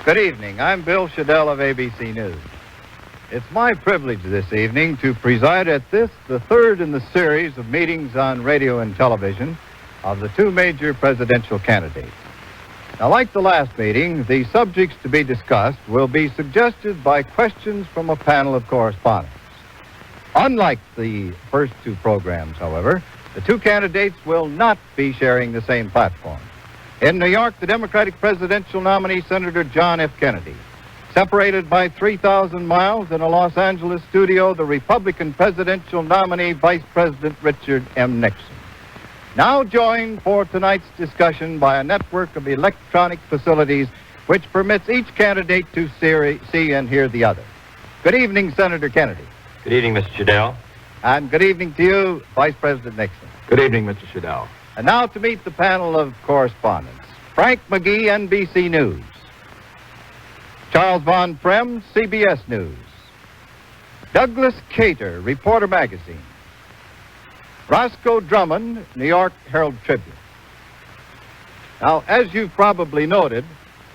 Good evening. I'm Bill Shadell of ABC News. It's my privilege this evening to preside at this, the third in the series of meetings on radio and television of the two major presidential candidates. Now, like the last meeting, the subjects to be discussed will be suggested by questions from a panel of correspondents. Unlike the first two programs, however, the two candidates will not be sharing the same platform. In New York, the Democratic presidential nominee, Senator John F. Kennedy. Separated by 3,000 miles in a Los Angeles studio, the Republican presidential nominee, Vice President Richard M. Nixon. Now joined for tonight's discussion by a network of electronic facilities which permits each candidate to see and hear the other. Good evening, Senator Kennedy. Good evening, Mr. Shadell. And good evening to you, Vice President Nixon. Good evening, Mr. Shadell. And now to meet the panel of correspondents. Frank McGee, NBC News. Charles Von Frem, CBS News. Douglas Cater, Reporter Magazine. Roscoe Drummond, New York Herald Tribune. Now, as you've probably noted,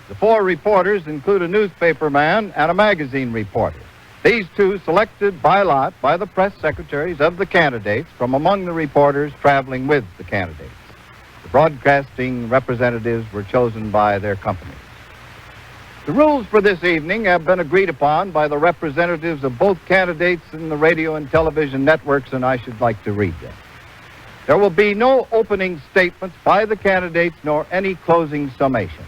the four reporters include a newspaper man and a magazine reporter. These two selected by lot by the press secretaries of the candidates from among the reporters traveling with the candidates. The broadcasting representatives were chosen by their companies. The rules for this evening have been agreed upon by the representatives of both candidates in the radio and television networks, and I should like to read them. There will be no opening statements by the candidates nor any closing summation.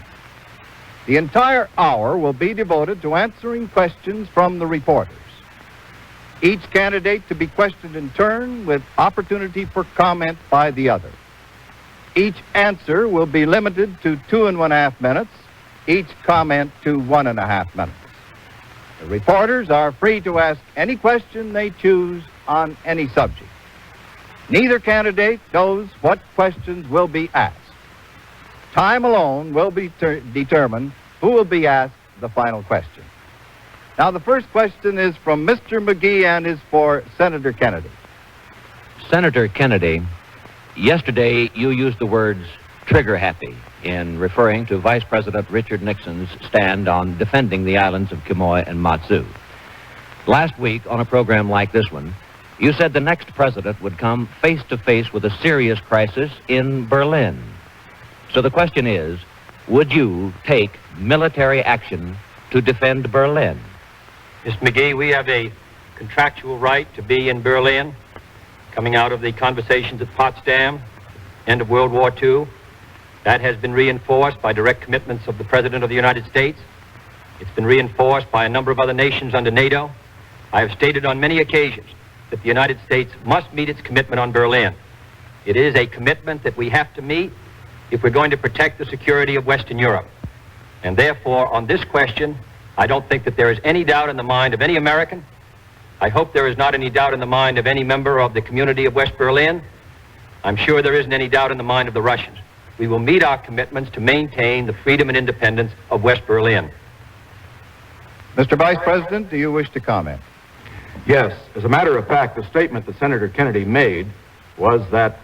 The entire hour will be devoted to answering questions from the reporters. Each candidate to be questioned in turn with opportunity for comment by the other. Each answer will be limited to 2.5 minutes, each comment to 1.5 minutes. The reporters are free to ask any question they choose on any subject. Neither candidate knows what questions will be asked. Time alone will be determine who will be asked the final question. Now, the first question is from Mr. McGee and is for Senator Kennedy. Senator Kennedy, yesterday you used the words trigger happy in referring to Vice President Richard Nixon's stand on defending the islands of Quemoy and Matsu. Last week, on a program like this one, you said the next president would come face to face with a serious crisis in Berlin. So the question is, would you take military action to defend Berlin? Mr. McGee, we have a contractual right to be in Berlin, coming out of the conversations at Potsdam, end of World War II. That has been reinforced by direct commitments of the President of the United States. It's been reinforced by a number of other nations under NATO. I have stated on many occasions that the United States must meet its commitment on Berlin. It is a commitment that we have to meet if we're going to protect the security of Western Europe. And therefore, on this question, I don't think that there is any doubt in the mind of any American. I hope there is not any doubt in the mind of any member of the community of West Berlin. I'm sure there isn't any doubt in the mind of the Russians. We will meet our commitments to maintain the freedom and independence of West Berlin. Mr. Vice President, do you wish to comment? Yes. As a matter of fact, the statement that Senator Kennedy made was that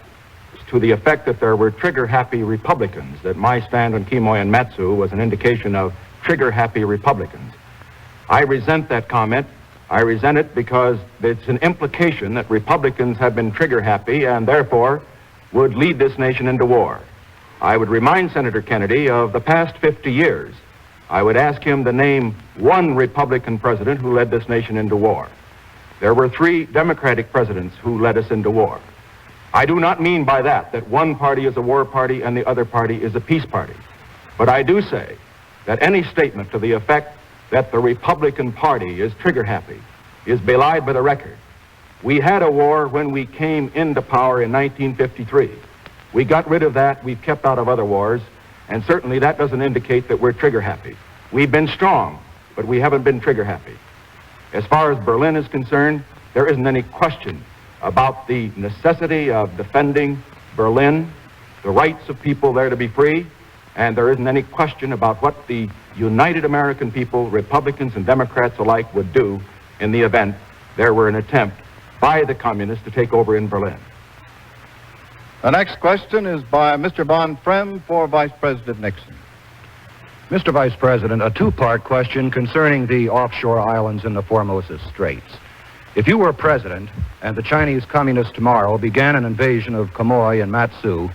to the effect that there were trigger-happy Republicans, that my stand on Quemoy and Matsu was an indication of trigger-happy Republicans. I resent that comment. I resent it because it's an implication that Republicans have been trigger-happy and therefore would lead this nation into war. I would remind Senator Kennedy of the past 50 years. I would ask him to name one Republican president who led this nation into war. There were 3 Democratic presidents who led us into war. I do not mean by that one party is a war party and the other party is a peace party. But I do say that any statement to the effect that the Republican Party is trigger-happy is belied by the record. We had a war when we came into power in 1953. We got rid of that. We've kept out of other wars. And certainly that doesn't indicate that we're trigger-happy. We've been strong, but we haven't been trigger-happy. As far as Berlin is concerned, there isn't any question about the necessity of defending Berlin, the rights of people there to be free, and there isn't any question about what the united American people, Republicans and Democrats alike, would do in the event there were an attempt by the communists to take over in Berlin. The next question is by Mr. Von Frem for Vice President Nixon. Mr. Vice President, a two-part question concerning the offshore islands in the Formosa Straits. If you were president and the Chinese Communists tomorrow began an invasion of Quemoy and Matsu,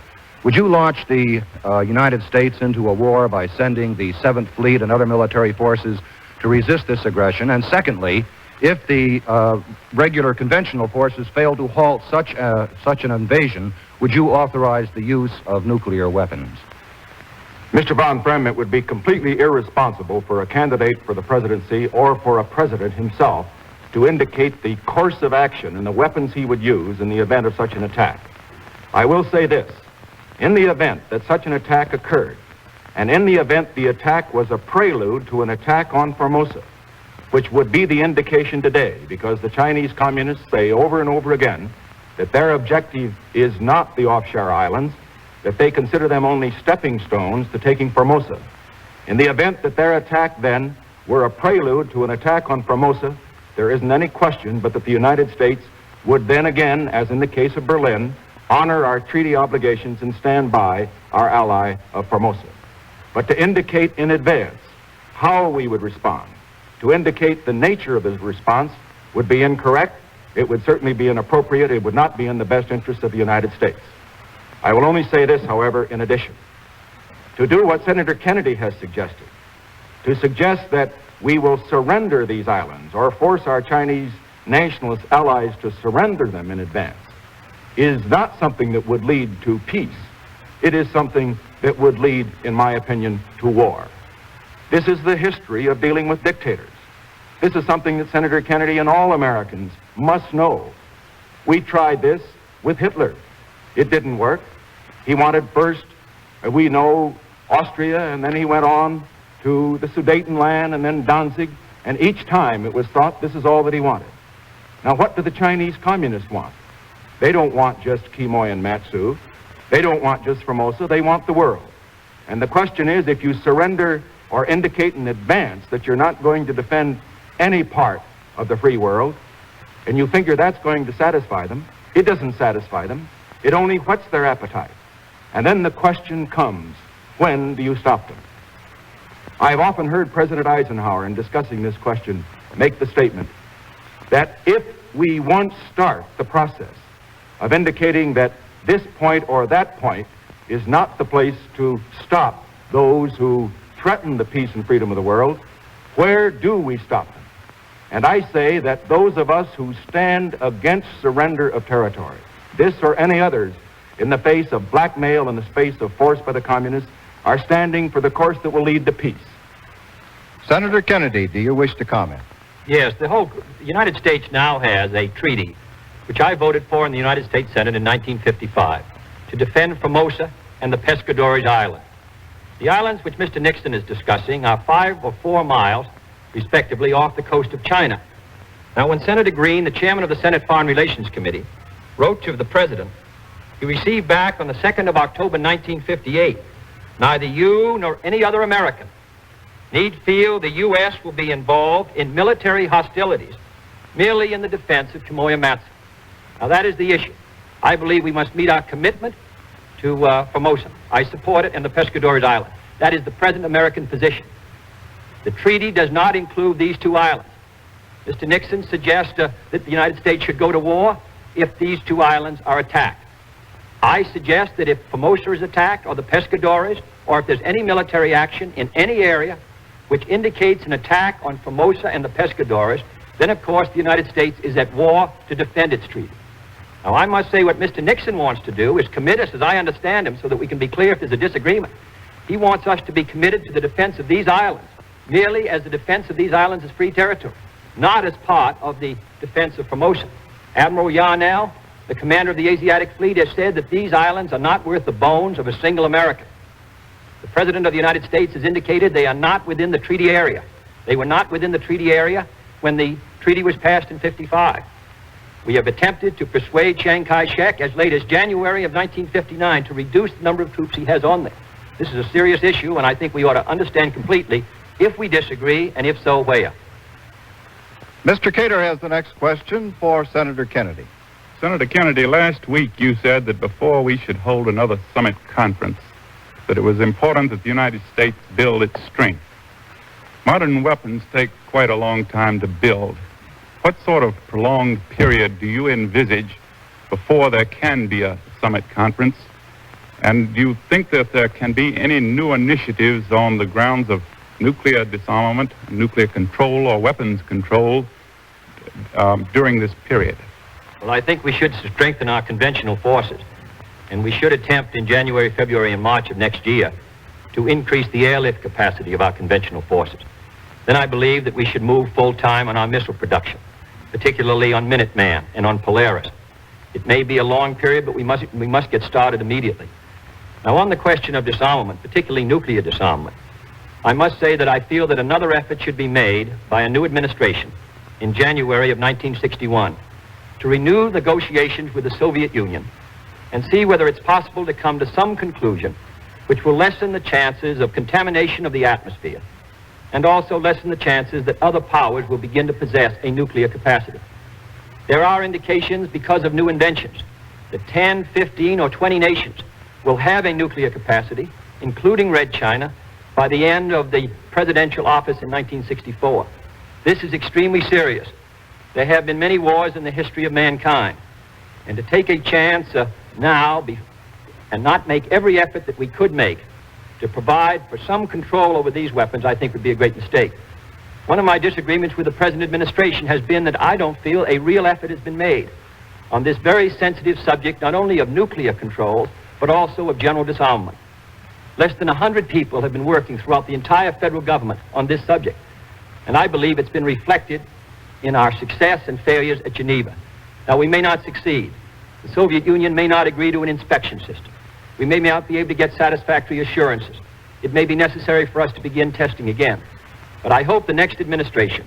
would you launch the United States into a war by sending the 7th Fleet and other military forces to resist this aggression? And secondly, if the regular conventional forces fail to halt such an invasion, would you authorize the use of nuclear weapons? Mr. Von Frem, it would be completely irresponsible for a candidate for the presidency or for a president himself to indicate the course of action and the weapons he would use in the event of such an attack. I will say this. In the event that such an attack occurred, and in the event the attack was a prelude to an attack on Formosa, which would be the indication today, because the Chinese Communists say over and over again that their objective is not the offshore islands, that they consider them only stepping stones to taking Formosa. In the event that their attack then were a prelude to an attack on Formosa, there isn't any question but that the United States would then again, as in the case of Berlin, honor our treaty obligations and stand by our ally of Formosa. But to indicate in advance how we would respond, to indicate the nature of his response would be incorrect. It would certainly be inappropriate. It would not be in the best interest of the United States. I will only say this, however, in addition. To do what Senator Kennedy has suggested, to suggest that we will surrender these islands or force our Chinese nationalist allies to surrender them in advance, is not something that would lead to peace. It is something that would lead, in my opinion, to war. This is the history of dealing with dictators. This is something that Senator Kennedy and all Americans must know. We tried this with Hitler. It didn't work. He wanted first, we know, Austria, and then he went on to the Sudetenland and then Danzig, and each time it was thought this is all that he wanted. Now, what do the Chinese Communists want? They don't want just Quemoy and Matsu. They don't want just Formosa. They want the world. And the question is, if you surrender or indicate in advance that you're not going to defend any part of the free world, and you figure that's going to satisfy them, it doesn't satisfy them. It only whets their appetite. And then the question comes, when do you stop them? I've often heard President Eisenhower, in discussing this question, make the statement that if we once start the process of indicating that this point or that point is not the place to stop those who threaten the peace and freedom of the world, where do we stop them? And I say that those of us who stand against surrender of territory, this or any others, in the face of blackmail, in the face of force by the communists, are standing for the course that will lead to peace. Senator Kennedy, do you wish to comment? Yes, the United States now has a treaty, which I voted for in the United States Senate in 1955, to defend Formosa and the Pescadores Islands. The islands which Mr. Nixon is discussing are 5 or 4 miles, respectively, off the coast of China. Now, when Senator Green, the chairman of the Senate Foreign Relations Committee, wrote to the president, he received back on the 2nd of October 1958, neither you nor any other American need feel the U.S. will be involved in military hostilities merely in the defense of Quemoy and Matsu. Now, that is the issue. I believe we must meet our commitment to Formosa. I support it and the Pescadores Islands. That is the present American position. The treaty does not include these 2 islands. Mr. Nixon suggests that the United States should go to war if these 2 islands are attacked. I suggest that if Formosa is attacked, or the Pescadores, or if there's any military action in any area which indicates an attack on Formosa and the Pescadores, then of course the United States is at war to defend its treaty. Now, I must say what Mr. Nixon wants to do is commit us, as I understand him, so that we can be clear if there's a disagreement. He wants us to be committed to the defense of these islands, merely as the defense of these islands as free territory, not as part of the defense of Formosa. Admiral Yarnell, the commander of the Asiatic Fleet, has said that these islands are not worth the bones of a single American. The President of the United States has indicated they are not within the treaty area. They were not within the treaty area when the treaty was passed in '55. We have attempted to persuade Chiang Kai-shek as late as January of 1959 to reduce the number of troops he has on there. This is a serious issue, and I think we ought to understand completely if we disagree, and if so, where. Mr. Cater has the next question for Senator Kennedy. Senator Kennedy, last week you said that before we should hold another summit conference, that it was important that the United States build its strength. Modern weapons take quite a long time to build. What sort of prolonged period do you envisage before there can be a summit conference? And do you think that there can be any new initiatives on the grounds of nuclear disarmament, nuclear control, or weapons control during this period? Well, I think we should strengthen our conventional forces, and we should attempt in January, February, and March of next year to increase the airlift capacity of our conventional forces. Then I believe that we should move full-time on our missile production, particularly on Minuteman and on Polaris. It may be a long period, but we must get started immediately. Now, on the question of disarmament, particularly nuclear disarmament, I must say that I feel that another effort should be made by a new administration in January of 1961 to renew negotiations with the Soviet Union and see whether it's possible to come to some conclusion which will lessen the chances of contamination of the atmosphere and also lessen the chances that other powers will begin to possess a nuclear capacity. There are indications because of new inventions that 10, 15, or 20 nations will have a nuclear capacity, including Red China, by the end of the presidential office in 1964. This is extremely serious. There have been many wars in the history of mankind, and to take a chance now and not make every effort that we could make to provide for some control over these weapons, I think would be a great mistake. One of my disagreements with the present administration has been that I don't feel a real effort has been made on this very sensitive subject, not only of nuclear control, but also of general disarmament. Less than 100 people have been working throughout the entire federal government on this subject, and I believe it's been reflected in our success and failures at Geneva. Now, we may not succeed. The Soviet Union may not agree to an inspection system. We may not be able to get satisfactory assurances. It may be necessary for us to begin testing again. But I hope the next administration,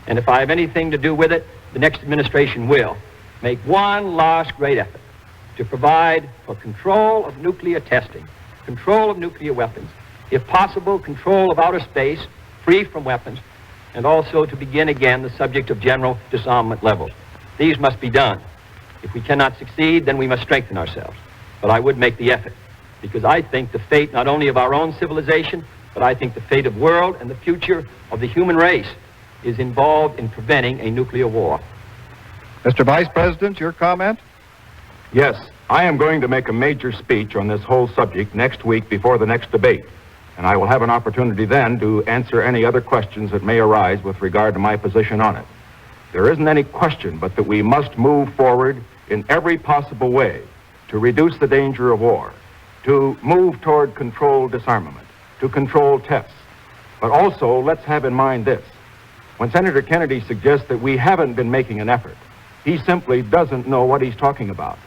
and if I have anything to do with it, the next administration will make one last great effort to provide for control of nuclear testing, control of nuclear weapons, if possible, control of outer space, free from weapons, and also to begin again the subject of general disarmament levels. These must be done. If we cannot succeed, then we must strengthen ourselves. But I would make the effort, because I think the fate not only of our own civilization, but I think the fate of the world and the future of the human race is involved in preventing a nuclear war. Mr. Vice President, your comment? Yes, I am going to make a major speech on this whole subject next week before the next debate, and I will have an opportunity then to answer any other questions that may arise with regard to my position on it. There isn't any question but that we must move forward in every possible way to reduce the danger of war, to move toward controlled disarmament, to control tests. But also, let's have in mind this. When Senator Kennedy suggests that we haven't been making an effort, he simply doesn't know what he's talking about.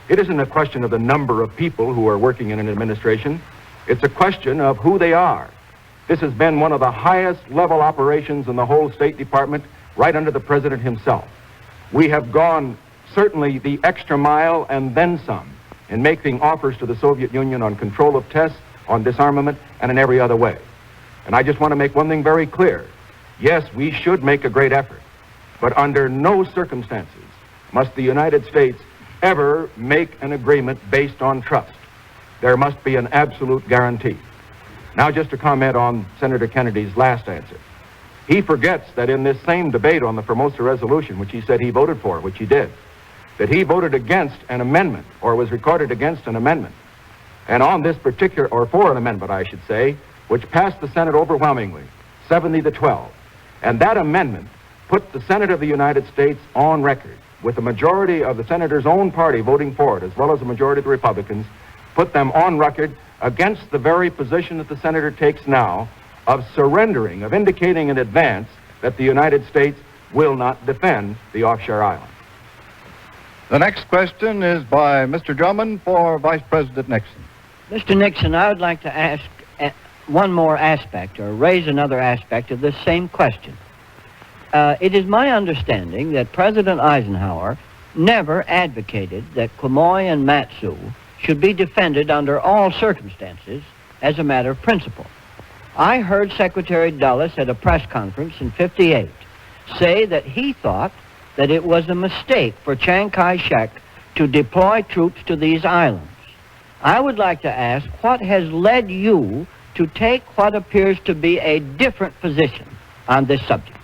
It isn't a question of the number of people who are working in an administration. It's a question of who they are. This has been one of the highest level operations in the whole State Department, right under the President himself. We have gone certainly the extra mile and then some in making offers to the Soviet Union on control of tests, on disarmament, and in every other way. And I just want to make one thing very clear. Yes, we should make a great effort, but under no circumstances must the United States ever make an agreement based on trust. There must be an absolute guarantee. Now, just to comment on Senator Kennedy's last answer. He forgets that in this same debate on the Formosa resolution, which he said he voted for, which he did, that he voted against an amendment, or was recorded against an amendment, and on this particular, or for an amendment, I should say, which passed the Senate overwhelmingly, 70-12. And that amendment put the Senate of the United States on record, with a majority of the senator's own party voting for it, as well as a majority of the Republicans, put them on record against the very position that the senator takes now of surrendering, of indicating in advance that the United States will not defend the offshore island. The next question is by Mr. Drummond for Vice President Nixon. Mr. Nixon, I would like to ask one more aspect, or raise another aspect of this same question. It is my understanding that President Eisenhower never advocated that Quemoy and Matsu should be defended under all circumstances as a matter of principle. I heard Secretary Dulles at a press conference in '58 say that he thought that it was a mistake for Chiang Kai-shek to deploy troops to these islands. I would like to ask what has led you to take what appears to be a different position on this subject.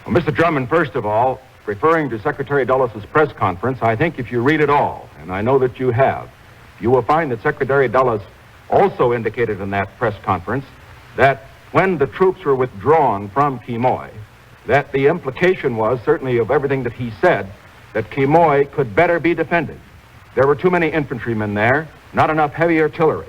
Well, Mr. Drummond, first of all, referring to Secretary Dulles' press conference, I think if you read it all, and I know that you have, you will find that Secretary Dulles also indicated in that press conference that when the troops were withdrawn from Quemoy, that the implication was, certainly of everything that he said, that Quemoy could better be defended. There were too many infantrymen there, not enough heavy artillery.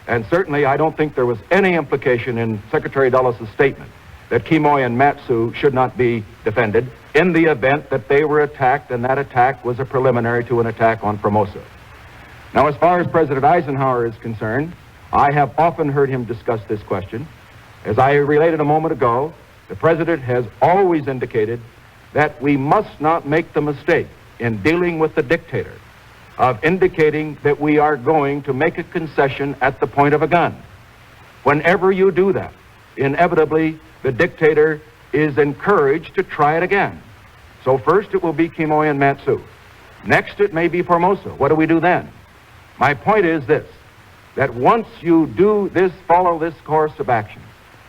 And certainly I don't think there was any implication in Secretary Dulles' statement that Quemoy and Matsu should not be defended in the event that they were attacked, and that attack was a preliminary to an attack on Formosa. Now, as far as President Eisenhower is concerned, I have often heard him discuss this question. As I related a moment ago, the President has always indicated that we must not make the mistake in dealing with the dictator of indicating that we are going to make a concession at the point of a gun. Whenever you do that, inevitably the dictator is encouraged to try it again. So first it will be Quemoy and Matsu. Next it may be Formosa. What do we do then? My point is this, that once you do this, follow this course of action,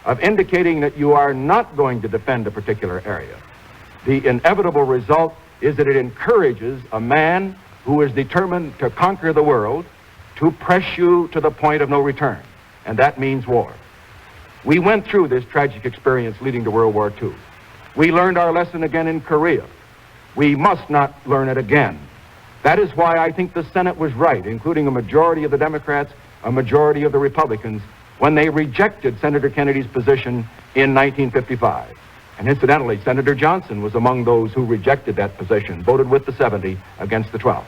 of indicating that you are not going to defend a particular area, the inevitable result is that it encourages a man who is determined to conquer the world to press you to the point of no return, and that means war. We went through this tragic experience leading to World War II. We learned our lesson again in Korea. We must not learn it again. That is why I think the Senate was right, including a majority of the Democrats, a majority of the Republicans, when they rejected Senator Kennedy's position in 1955. And incidentally, Senator Johnson was among those who rejected that position, voted with the 70 against the 12.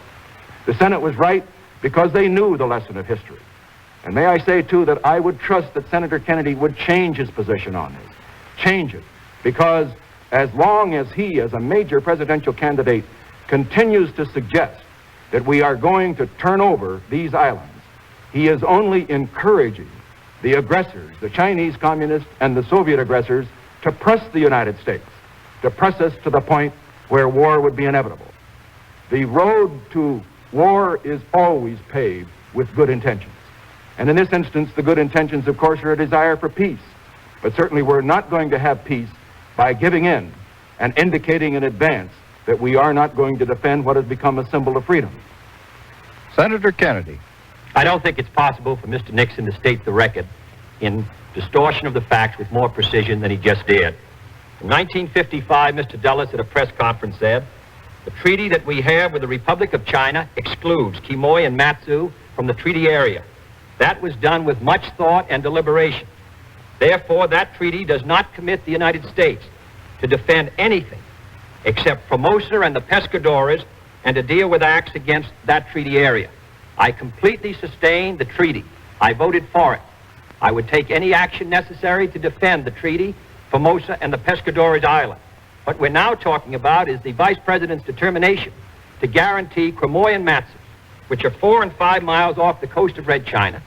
The Senate was right because they knew the lesson of history. And may I say, too, that I would trust that Senator Kennedy would change his position on this. Change it. Because as long as he, as a major presidential candidate, continues to suggest that we are going to turn over these islands, he is only encouraging the aggressors, the Chinese communists and the Soviet aggressors, to press the United States, to press us to the point where war would be inevitable. The road to war is always paved with good intentions. And in this instance, the good intentions, of course, are a desire for peace. But certainly we're not going to have peace by giving in and indicating in advance that we are not going to defend what has become a symbol of freedom. Senator Kennedy. I don't think it's possible for Mr. Nixon to state the record in distortion of the facts with more precision than he just did. In 1955, Mr. Dulles at a press conference said, "The treaty that we have with the Republic of China excludes Quemoy and Matsu from the treaty area. That was done with much thought and deliberation. Therefore, that treaty does not commit the United States to defend anything except Formosa and the Pescadores and to deal with acts against that treaty area. I completely sustain the treaty. I voted for it. I would take any action necessary to defend the treaty, Formosa and the Pescadores Island. What we're now talking about is the Vice President's determination to guarantee Quemoy and Matsu, which are 4 and 5 miles off the coast of Red China,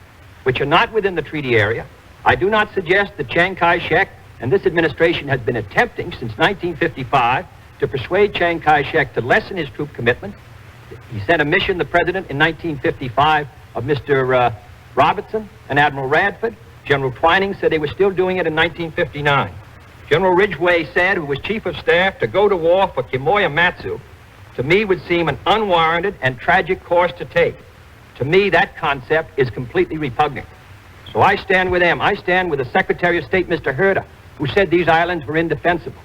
which are not within the treaty area. I do not suggest that Chiang Kai-shek and this administration has been attempting since 1955 to persuade Chiang Kai-shek to lessen his troop commitment. He sent a mission, the President, in 1955 of Mr. Robertson and Admiral Radford. General Twining said they were still doing it in 1959. General Ridgway said, who was Chief of Staff, to go to war for Quemoy and Matsu, to me would seem an unwarranted and tragic course to take. To me, that concept is completely repugnant. So I stand with them. I stand with the Secretary of State, Mr. Herter, who said these islands were indefensible.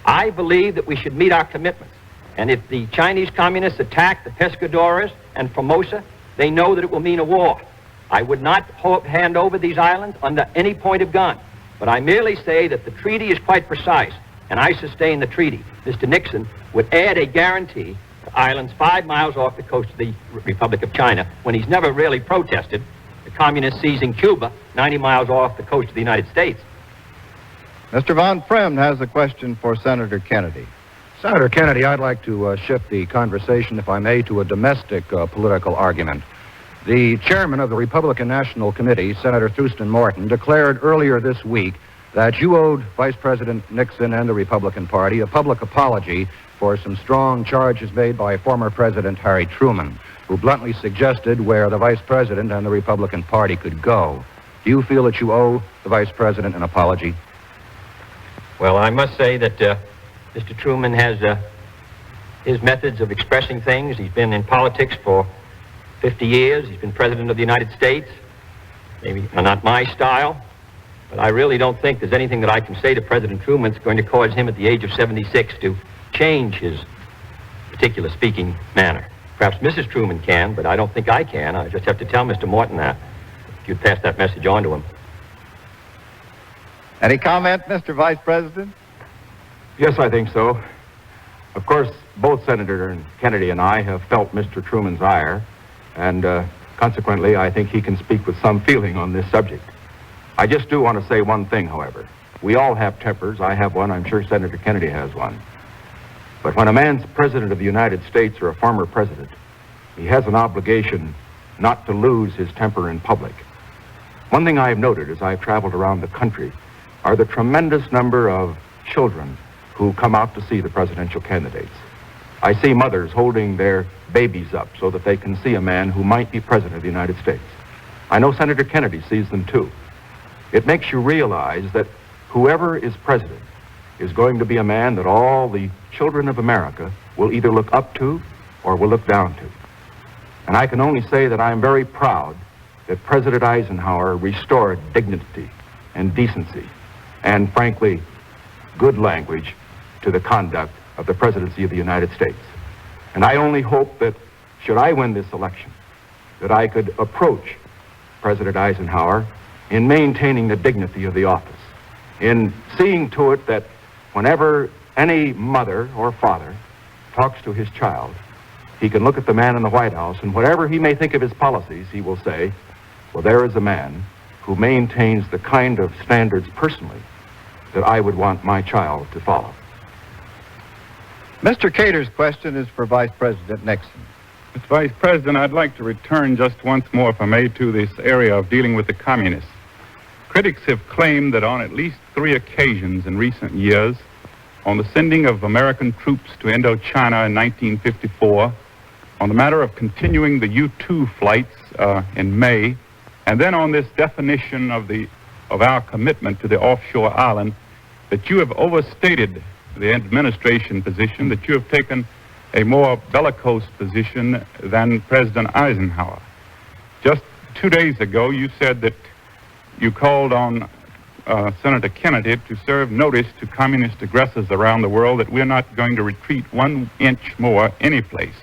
I believe that we should meet our commitments. And if the Chinese communists attack the Pescadores and Formosa, they know that it will mean a war. I would not hand over these islands under any point of gun. But I merely say that the treaty is quite precise, and I sustain the treaty. Mr. Nixon would add a guarantee to islands 5 miles off the coast of the Republic of China when he's never really protested the communists seizing Cuba 90 miles off the coast of the United States. Mr. Von Fremd has a question for Senator Kennedy. Senator Kennedy, I'd like to shift the conversation, if I may, to a domestic political argument. The chairman of the Republican National Committee, Senator Thurston Morton, declared earlier this week that you owed Vice President Nixon and the Republican Party a public apology for some strong charges made by former President Harry Truman, who bluntly suggested where the Vice President and the Republican Party could go. Do you feel that you owe the Vice President an apology? Well, I must say that Mr. Truman has his methods of expressing things. He's been in politics for 50 years. He's been President of the United States. Maybe not my style, but I really don't think there's anything that I can say to President Truman that's going to cause him at the age of 76 to change his particular speaking manner. Perhaps Mrs. Truman can, but I don't think I can. I just have to tell Mr. Morton that. If you'd pass that message on to him. Any comment, Mr. Vice President? Yes, I think so. Of course, both Senator Kennedy and I have felt Mr. Truman's ire, and consequently, I think he can speak with some feeling on this subject. I just do want to say one thing, however. We all have tempers. I have one. I'm sure Senator Kennedy has one. But when a man's President of the United States or a former president, he has an obligation not to lose his temper in public. One thing I've noted as I've traveled around the country are the tremendous number of children who come out to see the presidential candidates. I see mothers holding their babies up so that they can see a man who might be President of the United States. I know Senator Kennedy sees them too. It makes you realize that whoever is president is going to be a man that all the children of America will either look up to or will look down to. And I can only say that I am very proud that President Eisenhower restored dignity and decency and, frankly, good language to the conduct of the presidency of the United States. And I only hope that, should I win this election, that I could approach President Eisenhower in maintaining the dignity of the office, in seeing to it that whenever any mother or father talks to his child, he can look at the man in the White House, and whatever he may think of his policies, he will say, well, there is a man who maintains the kind of standards personally that I would want my child to follow. Mr. Cater's question is for Vice President Nixon. Mr. Vice President, I'd like to return just once more, if I may, to this area of dealing with the communists. Critics have claimed that on at least 3 occasions in recent years, on the sending of American troops to Indochina in 1954, on the matter of continuing the U-2 flights in May, and then on this definition of our commitment to the offshore island, that you have overstated the administration position, that you have taken a more bellicose position than President Eisenhower. Just 2 days ago, you said that you called on Senator Kennedy to serve notice to communist aggressors around the world that we're not going to retreat 1 inch more any place,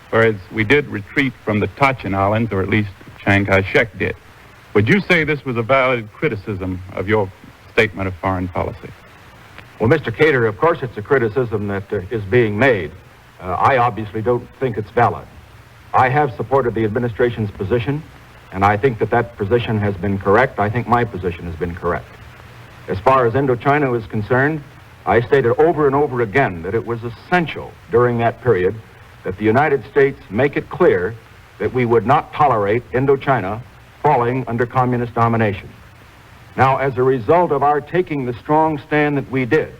whereas we did retreat from the Tachin Islands, or at least Chiang Kai-shek did. Would you say this was a valid criticism of your statement of foreign policy? Well, Mr. Cater, of course it's a criticism that is being made. I obviously don't think it's valid. I have supported the administration's position, and I think that that position has been correct. I think my position has been correct. As far as Indochina is concerned, I stated over and over again that it was essential during that period that the United States make it clear that we would not tolerate Indochina falling under communist domination. Now, as a result of our taking the strong stand that we did,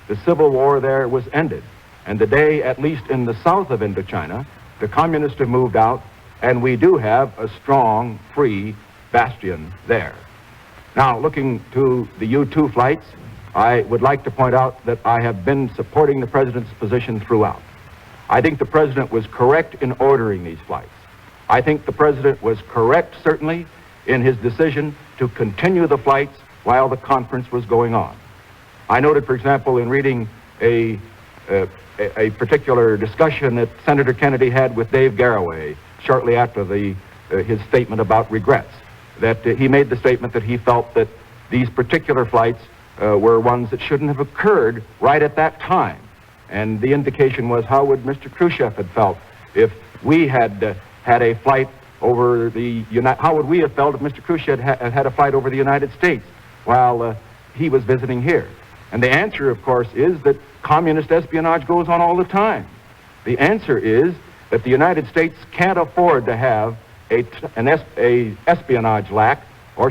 the civil war there was ended. And today, at least in the south of Indochina, the communists have moved out, and we do have a strong, free bastion there. Now, looking to the U-2 flights, I would like to point out that I have been supporting the president's position throughout. I think the president was correct in ordering these flights. I think the president was correct, certainly, in his decision to continue the flights while the conference was going on. I noted, for example, in reading a particular discussion that Senator Kennedy had with Dave Garraway shortly after his statement about regrets, that he made the statement that he felt that these particular flights were ones that shouldn't have occurred right at that time. And the indication was, how would Mr. Khrushchev have felt if we had had a flight over how would we have felt if Mr. Khrushchev had a flight over the United States while he was visiting here? And the answer, of course, is that communist espionage goes on all the time. The answer is that the United States can't afford to have an espionage lag, or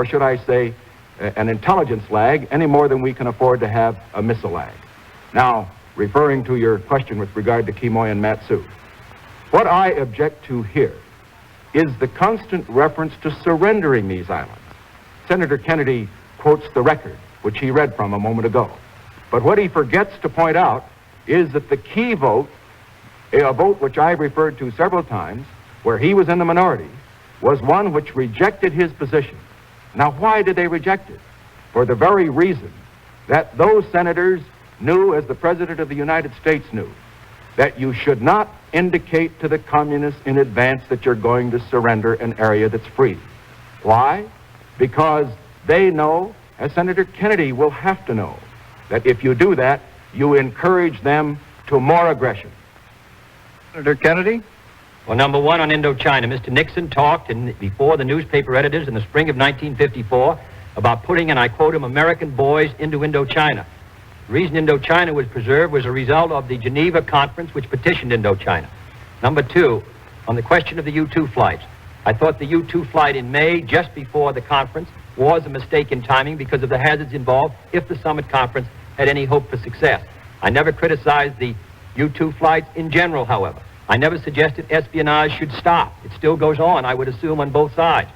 should I say an intelligence lag, any more than we can afford to have a missile lag. Now, referring to your question with regard to Quemoy and Matsu. What I object to here is the constant reference to surrendering these islands. Senator Kennedy quotes the record, which he read from a moment ago. But what he forgets to point out is that the key vote, a vote which I referred to several times, where he was in the minority, was one which rejected his position. Now, why did they reject it? For the very reason that those senators knew, as the President of the United States knew, that you should not indicate to the communists in advance that you're going to surrender an area that's free. Why? Because they know, as Senator Kennedy will have to know, that if you do that, you encourage them to more aggression. Senator Kennedy? Well, number one, on Indochina, Mr. Nixon talked before the newspaper editors in the spring of 1954 about putting, and I quote him, American boys into Indochina. The reason Indochina was preserved was a result of the Geneva Conference, which petitioned Indochina. Number two, on the question of the U-2 flights, I thought the U-2 flight in May, just before the conference, was a mistake in timing because of the hazards involved if the summit conference had any hope for success. I never criticized the U-2 flights in general, however. I never suggested espionage should stop. It still goes on, I would assume, on both sides.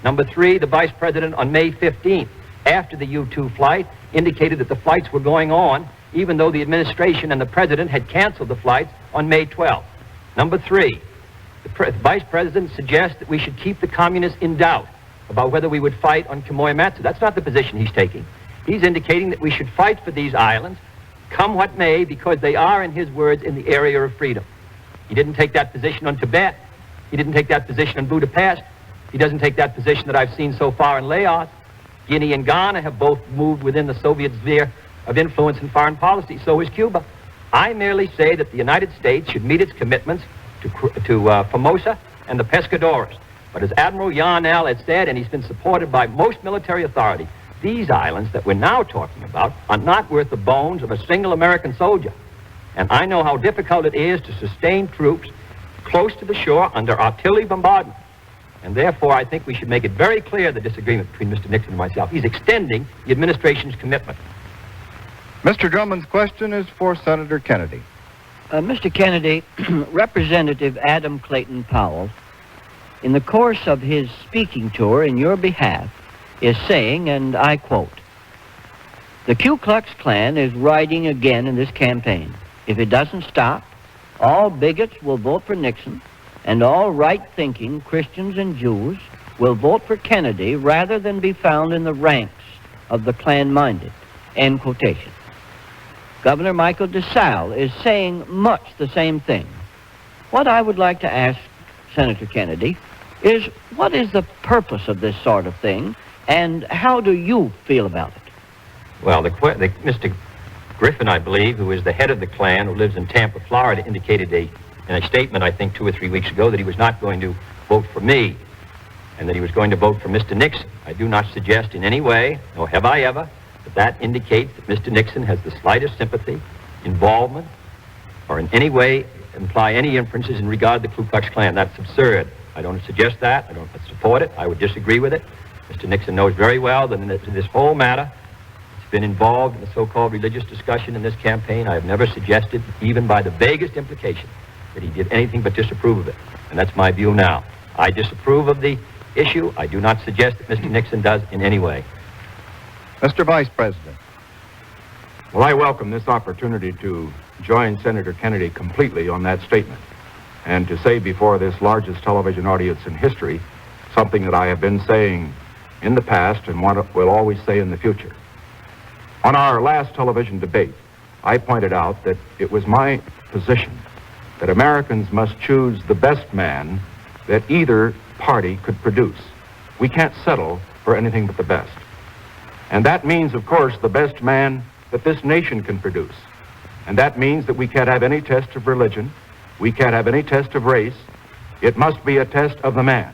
Number three, the Vice President on May 15th, after the U-2 flight, indicated that the flights were going on, even though the administration and the President had canceled the flights on May 12th. Number three, the Vice President suggests that we should keep the communists in doubt about whether we would fight on Quemoy Matsu. That's not the position he's taking. He's indicating that we should fight for these islands, come what may, because they are, in his words, in the area of freedom. He didn't take that position on Tibet. He didn't take that position on Budapest. He doesn't take that position that I've seen so far in Laos. Guinea and Ghana have both moved within the Soviet sphere of influence in foreign policy. So is Cuba. I merely say that the United States should meet its commitments to Formosa and the Pescadores. But as Admiral Yarnell has said, and he's been supported by most military authority, these islands that we're now talking about are not worth the bones of a single American soldier. And I know how difficult it is to sustain troops close to the shore under artillery bombardment. And therefore, I think we should make it very clear, the disagreement between Mr. Nixon and myself. He's extending the administration's commitment. Mr. Drummond's question is for Senator Kennedy. Mr. Kennedy, Representative Adam Clayton Powell, in the course of his speaking tour in your behalf, is saying, and I quote, "The Ku Klux Klan is riding again in this campaign. If it doesn't stop, all bigots will vote for Nixon, and all right-thinking Christians and Jews will vote for Kennedy rather than be found in the ranks of the Klan-minded." End quotation. Governor Michael DeSalle is saying much the same thing. What I would like to ask Senator Kennedy is, what is the purpose of this sort of thing, and how do you feel about it? Well, Mr. Griffin, I believe, who is the head of the Klan, who lives in Tampa, Florida, indicated in a statement, I think 2 or 3 weeks ago, that he was not going to vote for me, and that he was going to vote for Mr. Nixon. I do not suggest in any way, nor have I ever, that indicates that Mr. Nixon has the slightest sympathy, involvement, or in any way imply any inferences in regard to the Ku Klux Klan. That's absurd. I don't suggest that. I don't support it. I would disagree with it. Mr. Nixon knows very well that in this whole matter, it's been involved in the so-called religious discussion in this campaign. I have never suggested, even by the vaguest implication, that he did anything but disapprove of it. And that's my view now. I disapprove of the issue. I do not suggest that Mr. Nixon does in any way. Mr. Vice President. Well, I welcome this opportunity to join Senator Kennedy completely on that statement, and to say before this largest television audience in history something that I have been saying in the past and will always say in the future. On our last television debate, I pointed out that it was my position that Americans must choose the best man that either party could produce. We can't settle for anything but the best. And that means, of course, the best man that this nation can produce. And that means that we can't have any test of religion. We can't have any test of race. It must be a test of the man.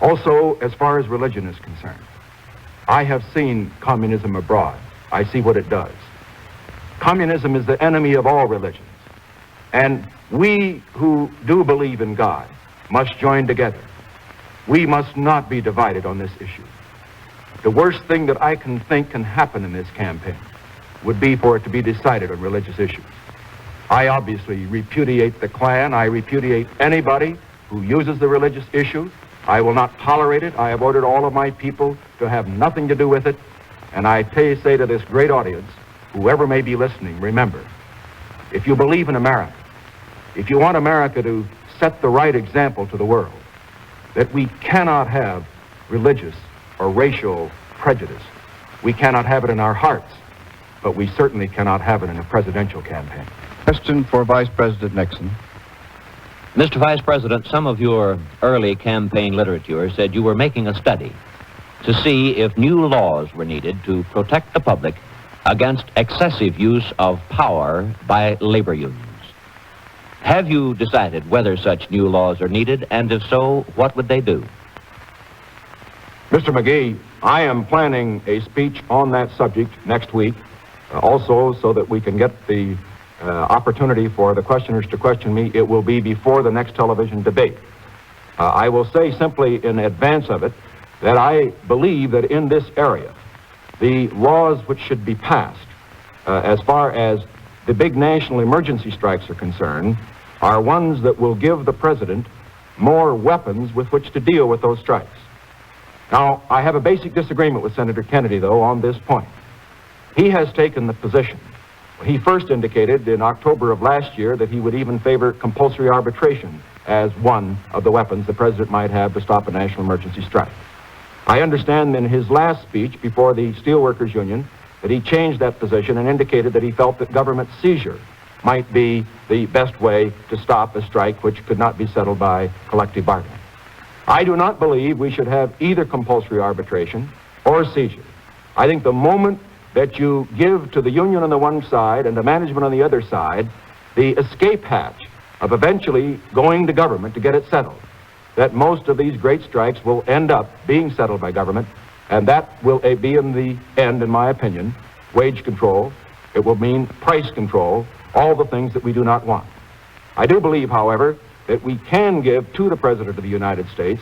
Also, as far as religion is concerned, I have seen communism abroad. I see what it does. Communism is the enemy of all religions. And we who do believe in God must join together. We must not be divided on this issue. The worst thing that I can think can happen in this campaign would be for it to be decided on religious issues. I obviously repudiate the Klan. I repudiate anybody who uses the religious issue. I will not tolerate it. I have ordered all of my people to have nothing to do with it. And I say to this great audience, whoever may be listening, remember, if you believe in America, if you want America to set the right example to the world, that we cannot have religious or racial prejudice. We cannot have it in our hearts, but we certainly cannot have it in a presidential campaign. Question for Vice President Nixon. Mr. Vice President, some of your early campaign literature said you were making a study to see if new laws were needed to protect the public against excessive use of power by labor unions. Have you decided whether such new laws are needed, and if so, what would they do? Mr. McGee, I am planning a speech on that subject next week, also so that we can get the opportunity for the questioners to question me. It will be before the next television debate. I will say simply in advance of it that I believe that in this area, the laws which should be passed, as far as the big national emergency strikes are concerned, are ones that will give the president more weapons with which to deal with those strikes. Now, I have a basic disagreement with Senator Kennedy, though, on this point. He has taken the position. He first indicated in October of last year that he would even favor compulsory arbitration as one of the weapons the president might have to stop a national emergency strike. I understand in his last speech before the Steelworkers Union that he changed that position and indicated that he felt that government seizure might be the best way to stop a strike which could not be settled by collective bargaining. I do not believe we should have either compulsory arbitration or seizure. I think the moment that you give to the union on the one side and the management on the other side the escape hatch of eventually going to government to get it settled, that most of these great strikes will end up being settled by government, and that will be in the end, in my opinion, wage control. It will mean price control, all the things that we do not want. I do believe, however, that we can give to the President of the United States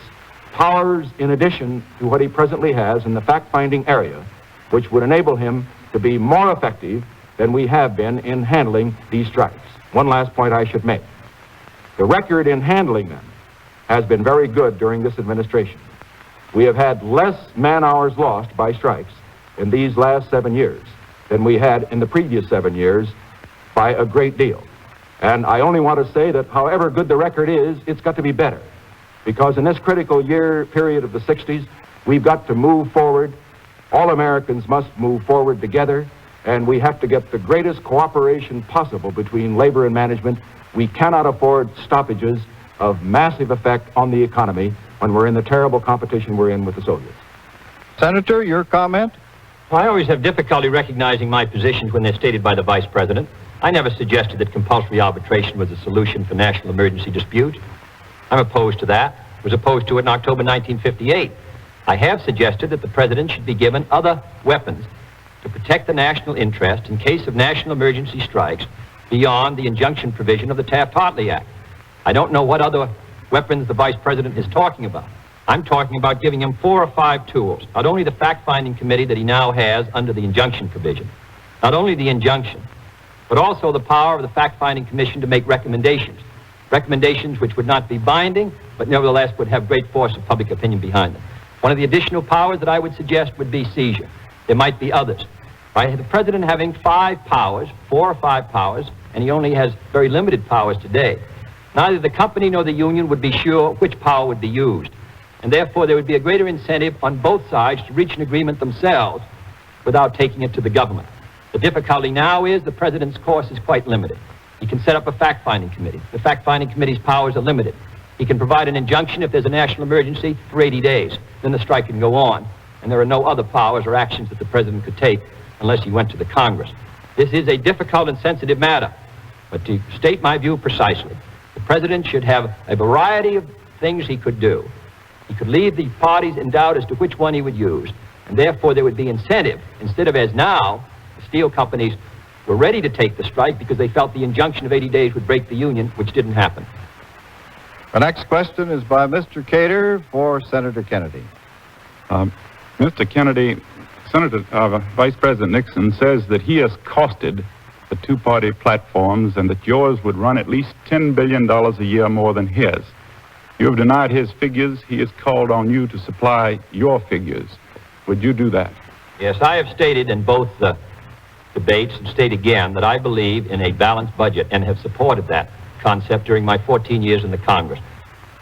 powers in addition to what he presently has in the fact-finding area, which would enable him to be more effective than we have been in handling these strikes. One last point I should make. The record in handling them has been very good during this administration. We have had less man-hours lost by strikes in these last 7 years than we had in the previous 7 years by a great deal. And I only want to say that however good the record is, it's got to be better. Because in this critical year period of the 60s, we've got to move forward. All Americans must move forward together, and we have to get the greatest cooperation possible between labor and management. We cannot afford stoppages of massive effect on the economy when we're in the terrible competition we're in with the Soviets. Senator, your comment? Well, I always have difficulty recognizing my positions when they're stated by the Vice President. I never suggested that compulsory arbitration was a solution for national emergency disputes. I'm opposed to that. I was opposed to it in October 1958. I have suggested that the President should be given other weapons to protect the national interest in case of national emergency strikes beyond the injunction provision of the Taft-Hartley Act. I don't know what other weapons the Vice President is talking about. I'm talking about giving him 4 or 5 tools, not only the fact-finding committee that he now has under the injunction provision, not only the injunction, but also the power of the fact-finding commission to make recommendations, recommendations which would not be binding, but nevertheless would have great force of public opinion behind them. One of the additional powers that I would suggest would be seizure. There might be others. By the President having 5 powers, 4 or 5 powers, and he only has very limited powers today, neither the company nor the union would be sure which power would be used. And therefore, there would be a greater incentive on both sides to reach an agreement themselves without taking it to the government. The difficulty now is the President's course is quite limited. He can set up a fact-finding committee. The fact-finding committee's powers are limited. He can provide an injunction if there's a national emergency for 80 days. Then the strike can go on. And there are no other powers or actions that the President could take unless he went to the Congress. This is a difficult and sensitive matter. But to state my view precisely, the President should have a variety of things he could do. He could leave the parties in doubt as to which one he would use, and therefore there would be incentive, instead of as now, the steel companies were ready to take the strike because they felt the injunction of 80 days would break the union, which didn't happen. The next question is by Mr. Cater for Senator Kennedy. Mr. Kennedy, Vice President Nixon says that he has costed the two-party platforms and that yours would run at least $10 billion a year more than his. You have denied his figures. He has called on you to supply your figures. Would you do that? Yes, I have stated in both debates and state again that I believe in a balanced budget and have supported that concept during my 14 years in the Congress.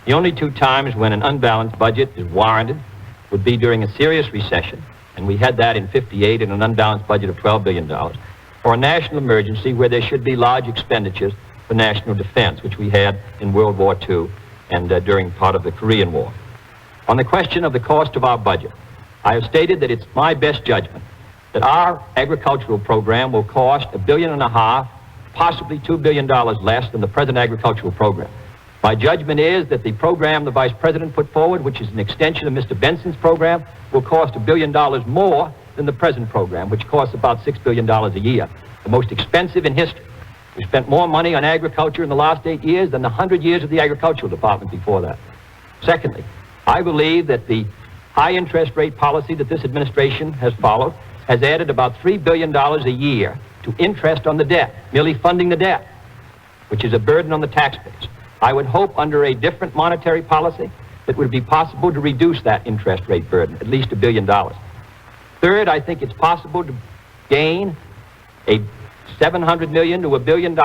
The only two times when an unbalanced budget is warranted would be during a serious recession, and we had that in '58 in an unbalanced budget of $12 billion, or a national emergency where there should be large expenditures for national defense, which we had in World War II and during part of the Korean War. On the question of the cost of our budget, I have stated that it's my best judgment that our agricultural program will cost $1.5 billion, possibly $2 billion less than the present agricultural program. My judgment is that the program the Vice President put forward, which is an extension of Mr. Benson's program, will cost $1 billion more than the present program, which costs about $6 billion a year, the most expensive in history. We spent more money on agriculture in the last 8 years than the 100 years of the agricultural department before that. Secondly, I believe that the high interest rate policy that this administration has followed has added about $3 billion a year to interest on the debt, merely funding the debt, which is a burden on the taxpayers. I would hope under a different monetary policy it would be possible to reduce that interest rate burden, at least $1 billion. Third, I think it's possible to gain a $700 million to $1 billion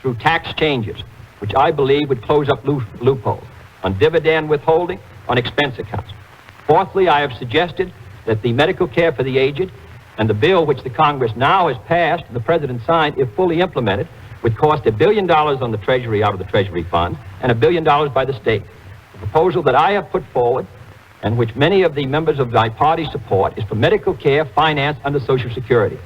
through tax changes, which I believe would close up loopholes on dividend withholding, on expense accounts. Fourthly, I have suggested that the medical care for the aged and the bill which the Congress now has passed and the President signed, if fully implemented, would cost $1 billion on the Treasury out of the Treasury Fund and $1 billion by the state. The proposal that I have put forward, and which many of the members of my party support, is for medical care financed under Social Security,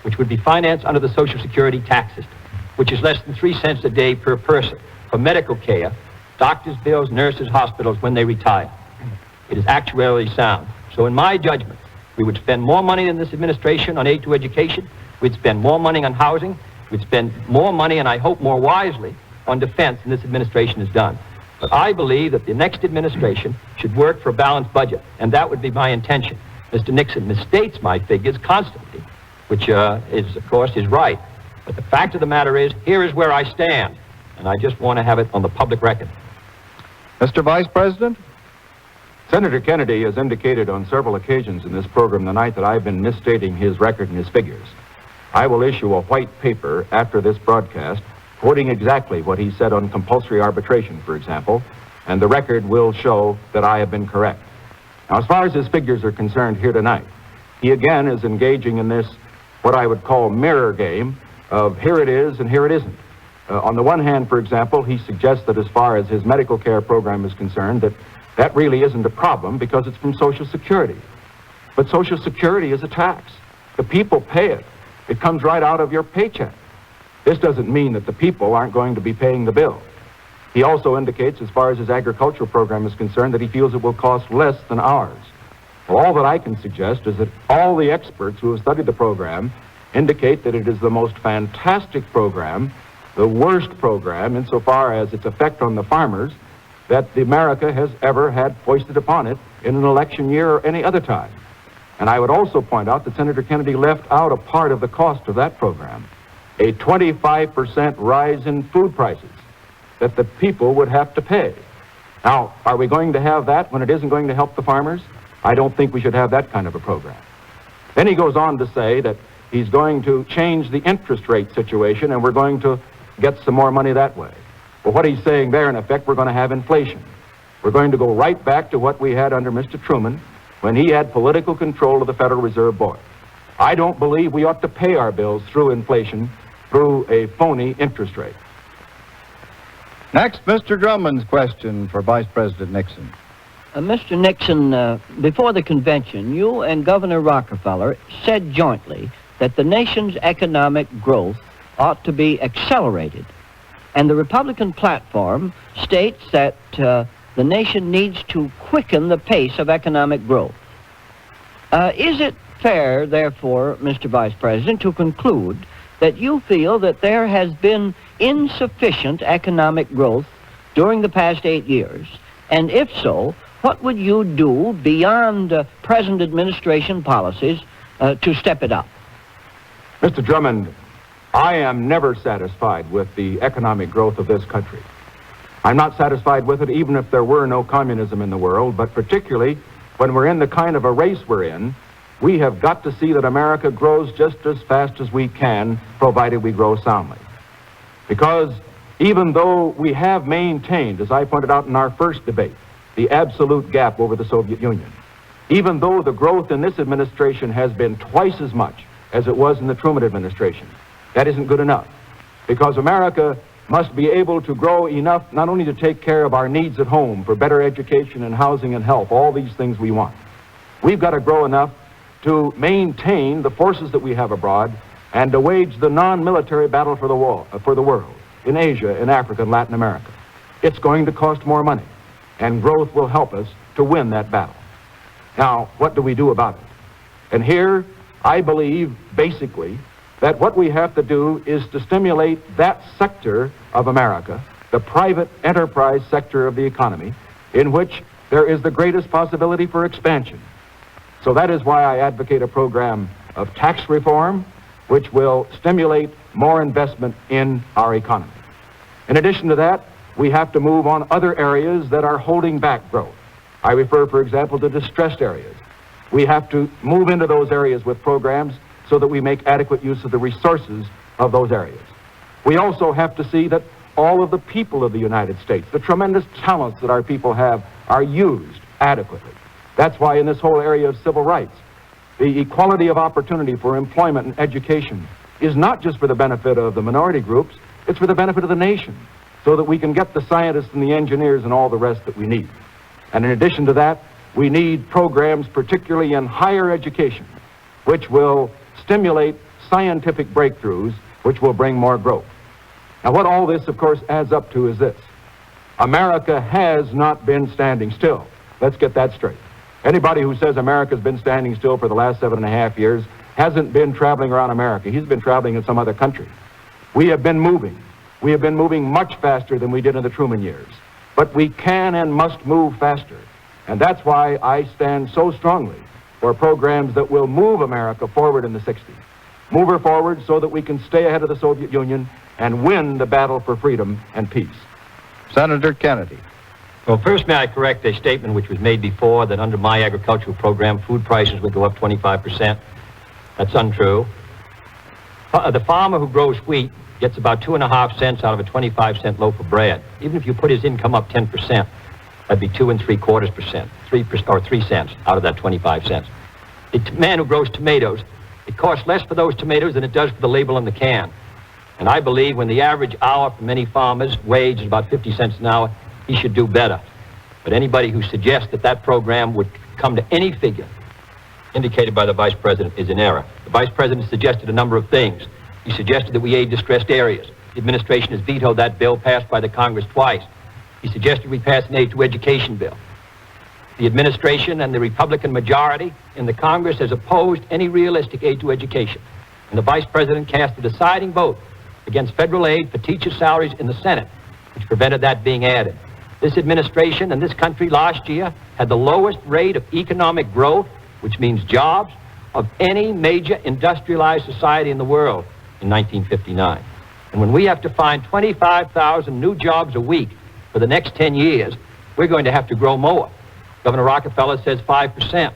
which would be financed under the Social Security tax system, which is less than 3 cents a day per person for medical care, doctors' bills, nurses, hospitals when they retire. It is actuarially sound. So in my judgment, we would spend more money in this administration on aid to education, we'd spend more money on housing, we'd spend more money, and I hope more wisely, on defense than this administration has done. But I believe that the next administration should work for a balanced budget, and that would be my intention. Mr. Nixon misstates my figures constantly, which is, of course, is right. But the fact of the matter is, here is where I stand, and I just want to have it on the public record. Mr. Vice President? Senator Kennedy has indicated on several occasions in this program tonight that I've been misstating his record and his figures. I will issue a white paper after this broadcast quoting exactly what he said on compulsory arbitration, for example, and the record will show that I have been correct. Now, as far as his figures are concerned here tonight, he again is engaging in this, what I would call mirror game of here it is and here it isn't. On the one hand, for example, he suggests that as far as his medical care program is concerned, that really isn't a problem because it's from Social Security. But Social Security is a tax. The people pay it. It comes right out of your paycheck. This doesn't mean that the people aren't going to be paying the bill. He also indicates, as far as his agricultural program is concerned, that he feels it will cost less than ours. Well, all that I can suggest is that all the experts who have studied the program indicate that it is the most fantastic program, the worst program insofar as its effect on the farmers, that America has ever had foisted upon it in an election year or any other time. And I would also point out that Senator Kennedy left out a part of the cost of that program, a 25% rise in food prices that the people would have to pay. Now, are we going to have that when it isn't going to help the farmers? I don't think we should have that kind of a program. Then he goes on to say that he's going to change the interest rate situation and we're going to get some more money that way. Well, what he's saying there, in effect, we're going to have inflation. We're going to go right back to what we had under Mr. Truman when he had political control of the Federal Reserve Board. I don't believe we ought to pay our bills through inflation, through a phony interest rate. Next, Mr. Drummond's question for Vice President Nixon. Mr. Nixon, before the convention, you and Governor Rockefeller said jointly that the nation's economic growth ought to be accelerated. And the Republican platform states that the nation needs to quicken the pace of economic growth. Is it fair, therefore, Mr. Vice President, to conclude that you feel that there has been insufficient economic growth during the past 8 years? And if so, what would you do beyond present administration policies to step it up? Mr. Drummond, I am never satisfied with the economic growth of this country. I'm not satisfied with it even if there were no communism in the world, but particularly when we're in the kind of a race we're in, we have got to see that America grows just as fast as we can, provided we grow soundly. Because even though we have maintained, as I pointed out in our first debate, the absolute gap over the Soviet Union, even though the growth in this administration has been twice as much as it was in the Truman administration, that isn't good enough. Because America must be able to grow enough not only to take care of our needs at home for better education and housing and health, all these things we want. We've got to grow enough to maintain the forces that we have abroad and to wage the non-military battle for the world, in Asia, in Africa, and Latin America. It's going to cost more money, and growth will help us to win that battle. Now, what do we do about it? And here, I believe, basically, that what we have to do is to stimulate that sector of America, the private enterprise sector of the economy, in which there is the greatest possibility for expansion. So that is why I advocate a program of tax reform, which will stimulate more investment in our economy. In addition to that, we have to move on other areas that are holding back growth. I refer, for example, to distressed areas. We have to move into those areas with programs so that we make adequate use of the resources of those areas. We also have to see that all of the people of the United States, the tremendous talents that our people have, are used adequately. That's why in this whole area of civil rights, the equality of opportunity for employment and education is not just for the benefit of the minority groups, it's for the benefit of the nation, so that we can get the scientists and the engineers and all the rest that we need. And in addition to that, we need programs, particularly in higher education, which will stimulate scientific breakthroughs, which will bring more growth. Now, what all this, of course, adds up to is this. America has not been standing still. Let's get that straight. Anybody who says America's been standing still for the last 7.5 years hasn't been traveling around America. He's been traveling in some other country. We have been moving. We have been moving much faster than we did in the Truman years. But we can and must move faster. And that's why I stand so strongly for programs that will move America forward in the 60s. Move her forward so that we can stay ahead of the Soviet Union and win the battle for freedom and peace. Senator Kennedy. Well, first, may I correct a statement which was made before that under my agricultural program, food prices would go up 25%. That's untrue. The farmer who grows wheat gets about 2.5 cents out of a 25-cent loaf of bread. Even if you put his income up 10%, that'd be 2.75%, 3 cents out of that 25 cents. The man who grows tomatoes, it costs less for those tomatoes than it does for the label on the can. And I believe when the average hour for many farmers' wage is about 50 cents an hour, he should do better. But anybody who suggests that that program would come to any figure indicated by the Vice President is in error. The Vice President suggested a number of things. He suggested that we aid distressed areas. The administration has vetoed that bill passed by the Congress twice. He suggested we pass an aid to education bill. The administration and the Republican majority in the Congress has opposed any realistic aid to education. And the Vice President cast a deciding vote against federal aid for teacher salaries in the Senate, which prevented that being added. This administration and this country last year had the lowest rate of economic growth, which means jobs, of any major industrialized society in the world in 1959. And when we have to find 25,000 new jobs a week for the next 10 years, we're going to have to grow more. Governor Rockefeller says 5%.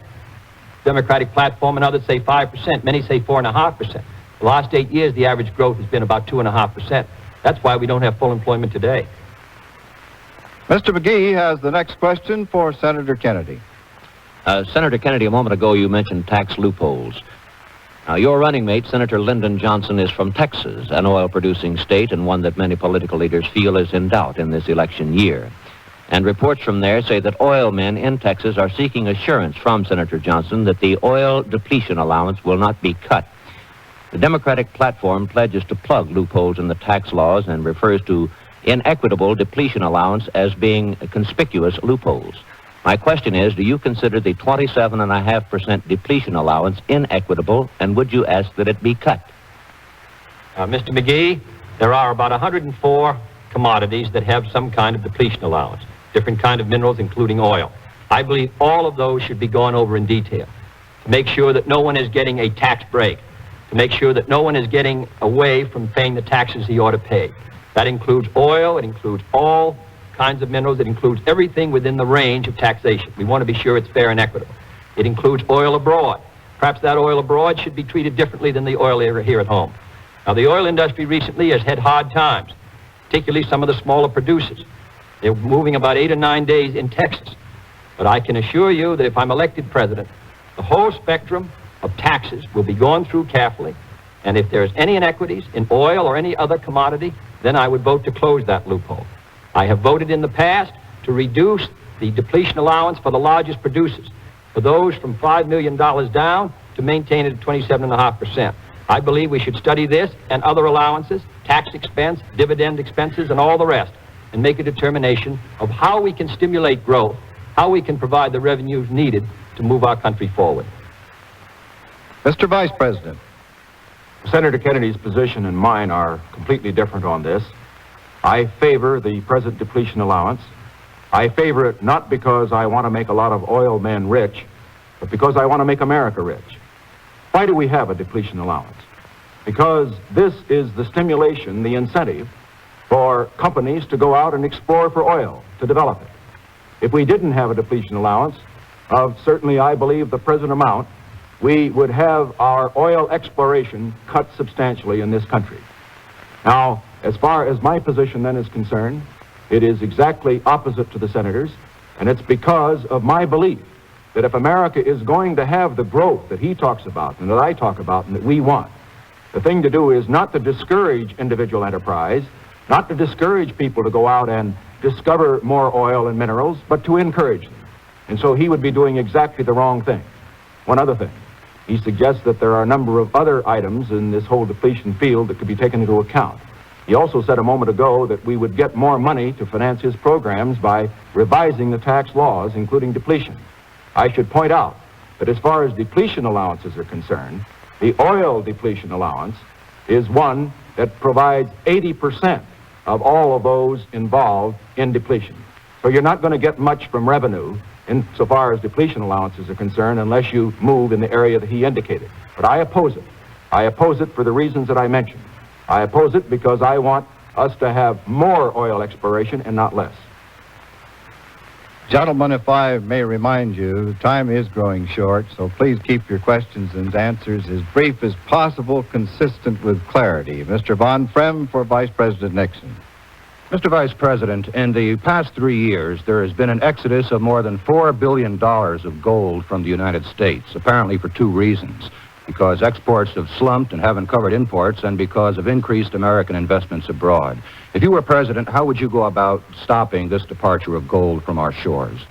Democratic platform and others say 5%. Many say 4.5%. The last 8 years, the average growth has been about 2.5%. That's why we don't have full employment today. Mr. McGee has the next question for Senator Kennedy. Senator Kennedy, a moment ago you mentioned tax loopholes. Now, your running mate, Senator Lyndon Johnson, is from Texas, an oil-producing state and one that many political leaders feel is in doubt in this election year. And reports from there say that oil men in Texas are seeking assurance from Senator Johnson that the oil depletion allowance will not be cut. The Democratic platform pledges to plug loopholes in the tax laws and refers to inequitable depletion allowance as being conspicuous loopholes. My question is, do you consider the 27.5% depletion allowance inequitable, and would you ask that it be cut? Mr. McGee, there are about 104 commodities that have some kind of depletion allowance, different kind of minerals, including oil. I believe all of those should be gone over in detail to make sure that no one is getting a tax break, to make sure that no one is getting away from paying the taxes he ought to pay. That includes oil, it includes all kinds of minerals, it includes everything within the range of taxation. We want to be sure it's fair and equitable. It includes oil abroad. Perhaps that oil abroad should be treated differently than the oil here at home. Now, the oil industry recently has had hard times, particularly some of the smaller producers. They're moving about 8 or 9 days in Texas. But I can assure you that if I'm elected president, the whole spectrum of taxes will be gone through carefully, and if there's any inequities in oil or any other commodity, then I would vote to close that loophole. I have voted in the past to reduce the depletion allowance for the largest producers, for those from $5 million down, to maintain it at 27.5%. I believe we should study this and other allowances, tax expense, dividend expenses, and all the rest, and make a determination of how we can stimulate growth, how we can provide the revenues needed to move our country forward. Mr. Vice President. Senator Kennedy's position and mine are completely different on this. I favor the present depletion allowance. I favor it not because I want to make a lot of oil men rich, but because I want to make America rich. Why do we have a depletion allowance? Because this is the stimulation, the incentive for companies to go out and explore for oil, to develop it. If we didn't have a depletion allowance of certainly, I believe, the present amount, we would have our oil exploration cut substantially in this country. Now, as far as my position then is concerned, it is exactly opposite to the senators, and it's because of my belief that if America is going to have the growth that he talks about and that I talk about and that we want, the thing to do is not to discourage individual enterprise, not to discourage people to go out and discover more oil and minerals, but to encourage them. And so he would be doing exactly the wrong thing. One other thing. He suggests that there are a number of other items in this whole depletion field that could be taken into account. He also said a moment ago that we would get more money to finance his programs by revising the tax laws, including depletion. I should point out that as far as depletion allowances are concerned, the oil depletion allowance is one that provides 80% of all of those involved in depletion. So you're not going to get much from revenue insofar as depletion allowances are concerned unless you move in the area that he indicated. But I oppose it. I oppose it for the reasons that I mentioned. I oppose it because I want us to have more oil exploration and not less. Gentlemen, if I may remind you, time is growing short, so please keep your questions and answers as brief as possible, consistent with clarity. Mr. Von Frem for Vice President Nixon. Mr. Vice President, in the past 3 years, there has been an exodus of more than $4 billion of gold from the United States, apparently for two reasons. Because exports have slumped and haven't covered imports, and because of increased American investments abroad. If you were president, how would you go about stopping this departure of gold from our shores?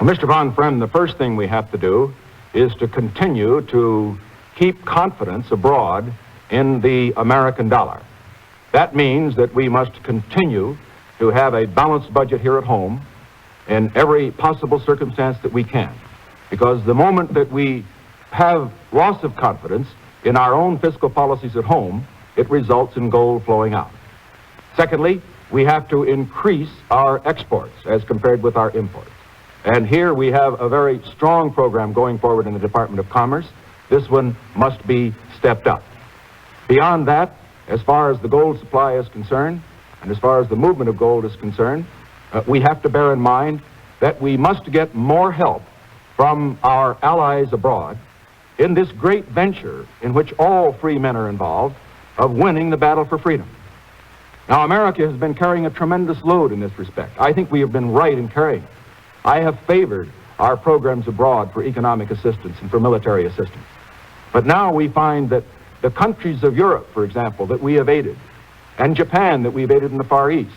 Well, Mr. Von Frem, the first thing we have to do is to continue to keep confidence abroad in the American dollar. That means that we must continue to have a balanced budget here at home in every possible circumstance that we can. Because the moment that we have loss of confidence in our own fiscal policies at home, it results in gold flowing out. Secondly, we have to increase our exports as compared with our imports. And here we have a very strong program going forward in the Department of Commerce. This one must be stepped up. Beyond that, as far as the gold supply is concerned, and as far as the movement of gold is concerned, we have to bear in mind that we must get more help from our allies abroad in this great venture in which all free men are involved of winning the battle for freedom. Now, America has been carrying a tremendous load in this respect. I think we have been right in carrying it. I have favored our programs abroad for economic assistance and for military assistance. But now we find that the countries of Europe, for example, that we have aided, and Japan that we've aided in the Far East,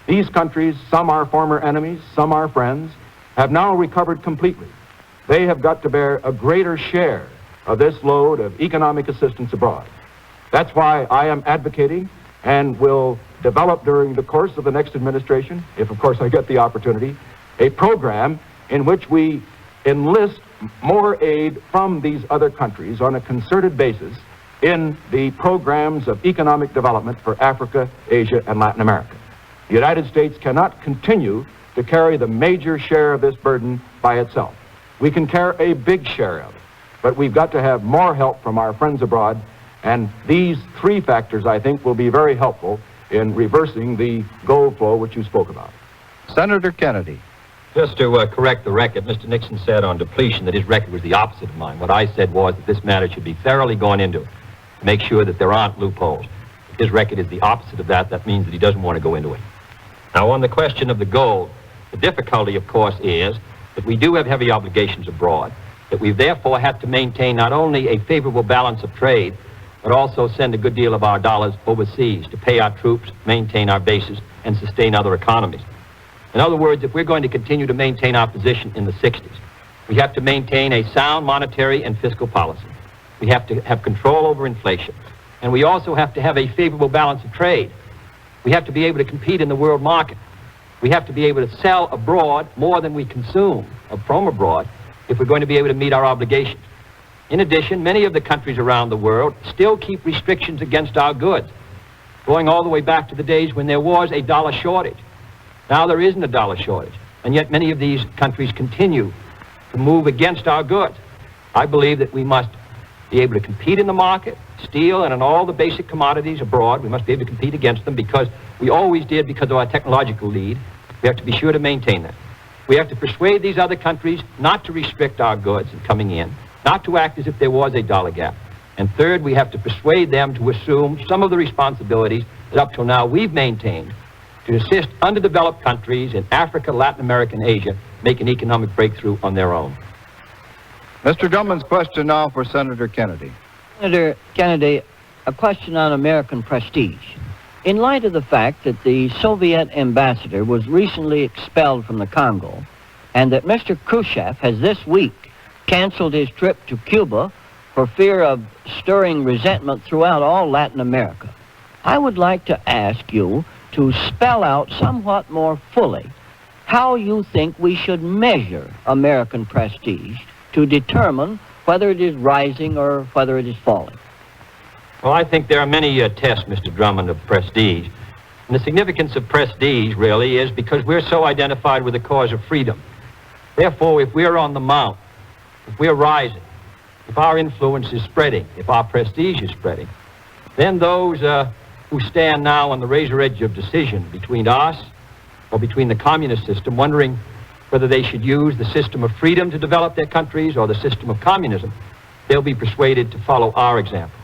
these countries, some are former enemies, some are friends, have now recovered completely. They have got to bear a greater share of this load of economic assistance abroad. That's why I am advocating and will develop during the course of the next administration, if of course I get the opportunity, a program in which we enlist more aid from these other countries on a concerted basis in the programs of economic development for Africa, Asia, and Latin America. The United States cannot continue to carry the major share of this burden by itself. We can care a big share of it, but we've got to have more help from our friends abroad, and these three factors, I think, will be very helpful in reversing the gold flow which you spoke about. Senator Kennedy. Just to correct the record, Mr. Nixon said on depletion that his record was the opposite of mine. What I said was that this matter should be thoroughly gone into to make sure that there aren't loopholes. If his record is the opposite of that, that means that he doesn't want to go into it. Now, on the question of the gold, the difficulty, of course, is that we do have heavy obligations abroad, that we've therefore had to maintain not only a favorable balance of trade, but also send a good deal of our dollars overseas to pay our troops, maintain our bases, and sustain other economies. In other words, if we're going to continue to maintain our position in the 60s, we have to maintain a sound monetary and fiscal policy. We have to have control over inflation. And we also have to have a favorable balance of trade. We have to be able to compete in the world market. We have to be able to sell abroad more than we consume from abroad if we're going to be able to meet our obligations. In addition, many of the countries around the world still keep restrictions against our goods, going all the way back to the days when there was a dollar shortage. Now there isn't a dollar shortage, and yet many of these countries continue to move against our goods. I believe that we must be able to compete in the market, steel and in all the basic commodities abroad. We must be able to compete against them because we always did because of our technological lead. We have to be sure to maintain that. We have to persuade these other countries not to restrict our goods in coming in, not to act as if there was a dollar gap. And third, we have to persuade them to assume some of the responsibilities that up till now we've maintained to assist underdeveloped countries in Africa, Latin America, and Asia make an economic breakthrough on their own. Mr. Drummond's question now for Senator Kennedy. Senator Kennedy, a question on American prestige. In light of the fact that the Soviet ambassador was recently expelled from the Congo and that Mr. Khrushchev has this week canceled his trip to Cuba for fear of stirring resentment throughout all Latin America, I would like to ask you to spell out somewhat more fully how you think we should measure American prestige to determine whether it is rising or whether it is falling. Well, I think there are many tests, Mr. Drummond, of prestige. And the significance of prestige, really, is because we're so identified with the cause of freedom. Therefore, if we're on the mount, if we're rising, if our influence is spreading, if our prestige is spreading, then those who stand now on the razor edge of decision between us or between the communist system, wondering whether they should use the system of freedom to develop their countries or the system of communism, they'll be persuaded to follow our example.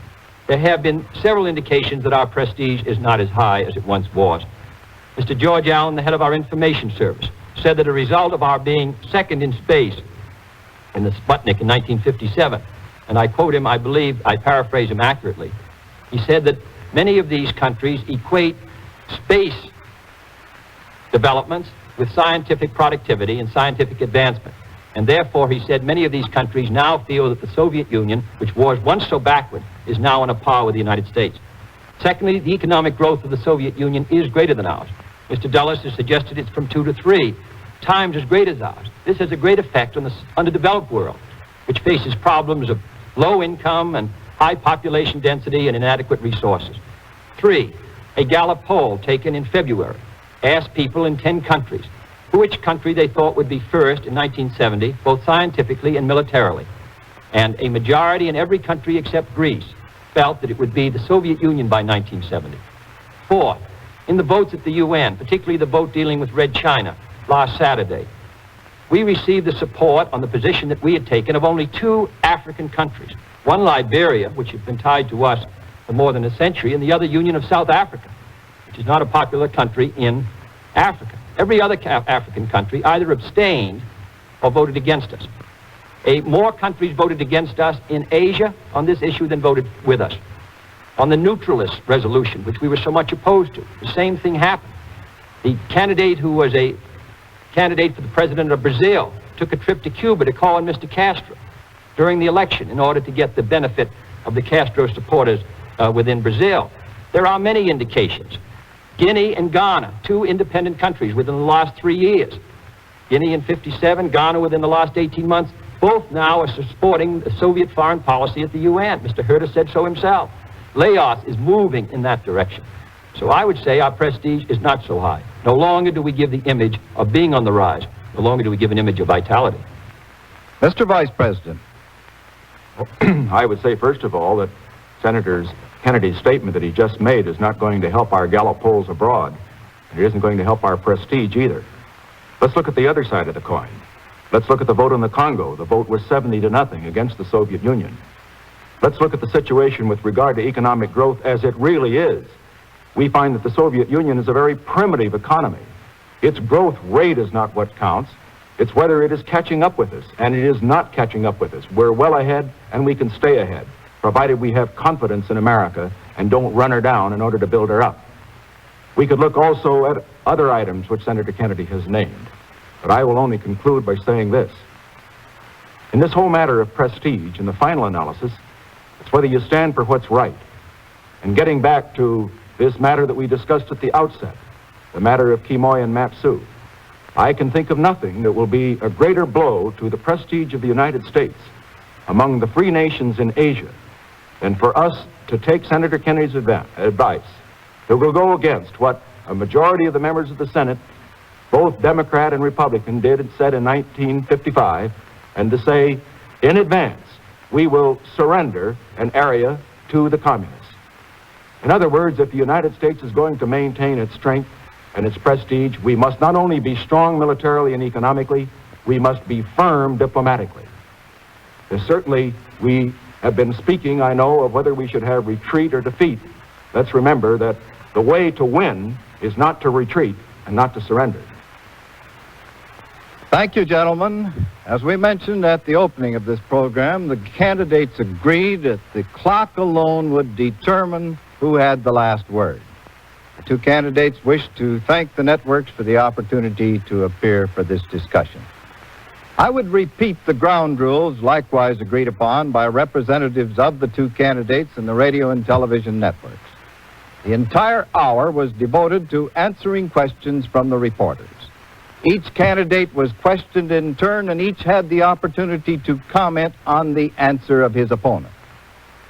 There have been several indications that our prestige is not as high as it once was. Mr. George Allen, the head of our information service, said that a result of our being second in space in the Sputnik in 1957, and I quote him, I believe, I paraphrase him accurately, he said that many of these countries equate space developments with scientific productivity and scientific advancement. And therefore, he said, many of these countries now feel that the Soviet Union, which was once so backward, is now on a par with the United States. Secondly, the economic growth of the Soviet Union is greater than ours. Mr. Dulles has suggested it's from 2 to 3 times as great as ours. This has a great effect on the underdeveloped world, which faces problems of low income and high population density and inadequate resources. 3, a Gallup poll taken in February asked people in 10 countries which country they thought would be first in 1970, both scientifically and militarily. And a majority in every country except Greece felt that it would be the Soviet Union by 1970. 4, in the votes at the UN, particularly the vote dealing with Red China last Saturday, we received the support on the position that we had taken of only 2 African countries. One, Liberia, which had been tied to us for more than a century, and the other, Union of South Africa, which is not a popular country in Africa. Every other African country either abstained or voted against us. More countries voted against us in Asia on this issue than voted with us. On the neutralist resolution, which we were so much opposed to, the same thing happened. The candidate who was a candidate for the president of Brazil took a trip to Cuba to call on Mr. Castro during the election in order to get the benefit of the Castro supporters within Brazil. There are many indications. Guinea and Ghana, 2 independent countries within the last 3 years. Guinea in 57, Ghana within the last 18 months, both now are supporting the Soviet foreign policy at the UN. Mr. Herter said so himself. Laos is moving in that direction. So I would say our prestige is not so high. No longer do we give the image of being on the rise. no longer do we give an image of vitality. Mr. Vice President. I would say, first of all, that Senator Kennedy's statement that he just made is not going to help our Gallup polls abroad, and it isn't going to help our prestige either. Let's look at the other side of the coin. Let's look at the vote in the Congo. The vote was 70-0 against the Soviet Union. Let's look at the situation with regard to economic growth as it really is. We find that the Soviet Union is a very primitive economy. Its growth rate is not what counts. It's whether it is catching up with us, and it is not catching up with us. We're well ahead, and we can stay ahead, provided we have confidence in America and don't run her down in order to build her up. We could look also at other items which Senator Kennedy has named, but I will only conclude by saying this. In this whole matter of prestige, in the final analysis, it's whether you stand for what's right. And getting back to this matter that we discussed at the outset, the matter of Quemoy and Matsu, I can think of nothing that will be a greater blow to the prestige of the United States among the free nations in Asia than for us to take Senator Kennedy's advice that will go against what a majority of the members of the Senate, both Democrat and Republican, did and said in 1955, and to say in advance, we will surrender an area to the communists. In other words, if the United States is going to maintain its strength and its prestige, we must not only be strong militarily and economically, we must be firm diplomatically. And certainly, we have been speaking, I know, of whether we should have retreat or defeat. Let's remember that the way to win is not to retreat and not to surrender. Thank you, gentlemen. As we mentioned at the opening of this program, the candidates agreed that the clock alone would determine who had the last word. The two candidates wish to thank the networks for the opportunity to appear for this discussion. I would repeat the ground rules likewise agreed upon by representatives of the two candidates and the radio and television networks. The entire hour was devoted to answering questions from the reporters. Each candidate was questioned in turn, and each had the opportunity to comment on the answer of his opponent.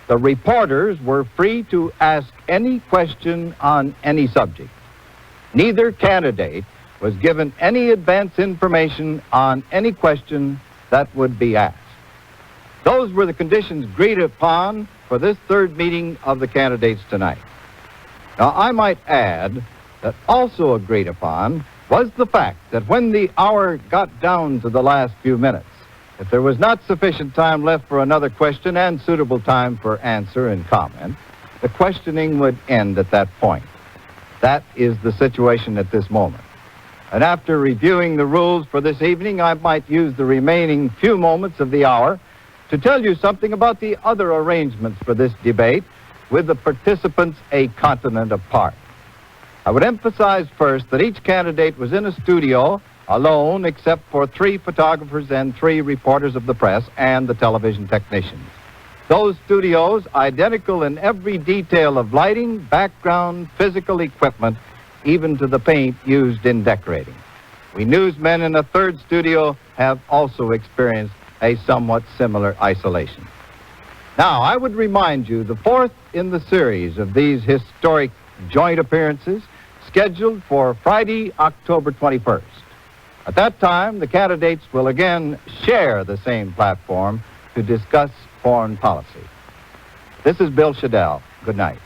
The reporters were free to ask any question on any subject. Neither candidate was given any advance information on any question that would be asked. Those were the conditions agreed upon for this third meeting of the candidates tonight. Now, I might add that also agreed upon was the fact that when the hour got down to the last few minutes, if there was not sufficient time left for another question and suitable time for answer and comment, the questioning would end at that point. That is the situation at this moment. And after reviewing the rules for this evening, I might use the remaining few moments of the hour to tell you something about the other arrangements for this debate with the participants a continent apart. I would emphasize first that each candidate was in a studio alone except for 3 photographers and 3 reporters of the press and the television technicians. Those studios identical in every detail of lighting, background, physical equipment, even to the paint used in decorating. We newsmen in a third studio have also experienced a somewhat similar isolation. Now, I would remind you the 4th in the series of these historic joint appearances scheduled for Friday, October 21st. At that time, the candidates will again share the same platform to discuss foreign policy. This is Bill Shadell. Good night.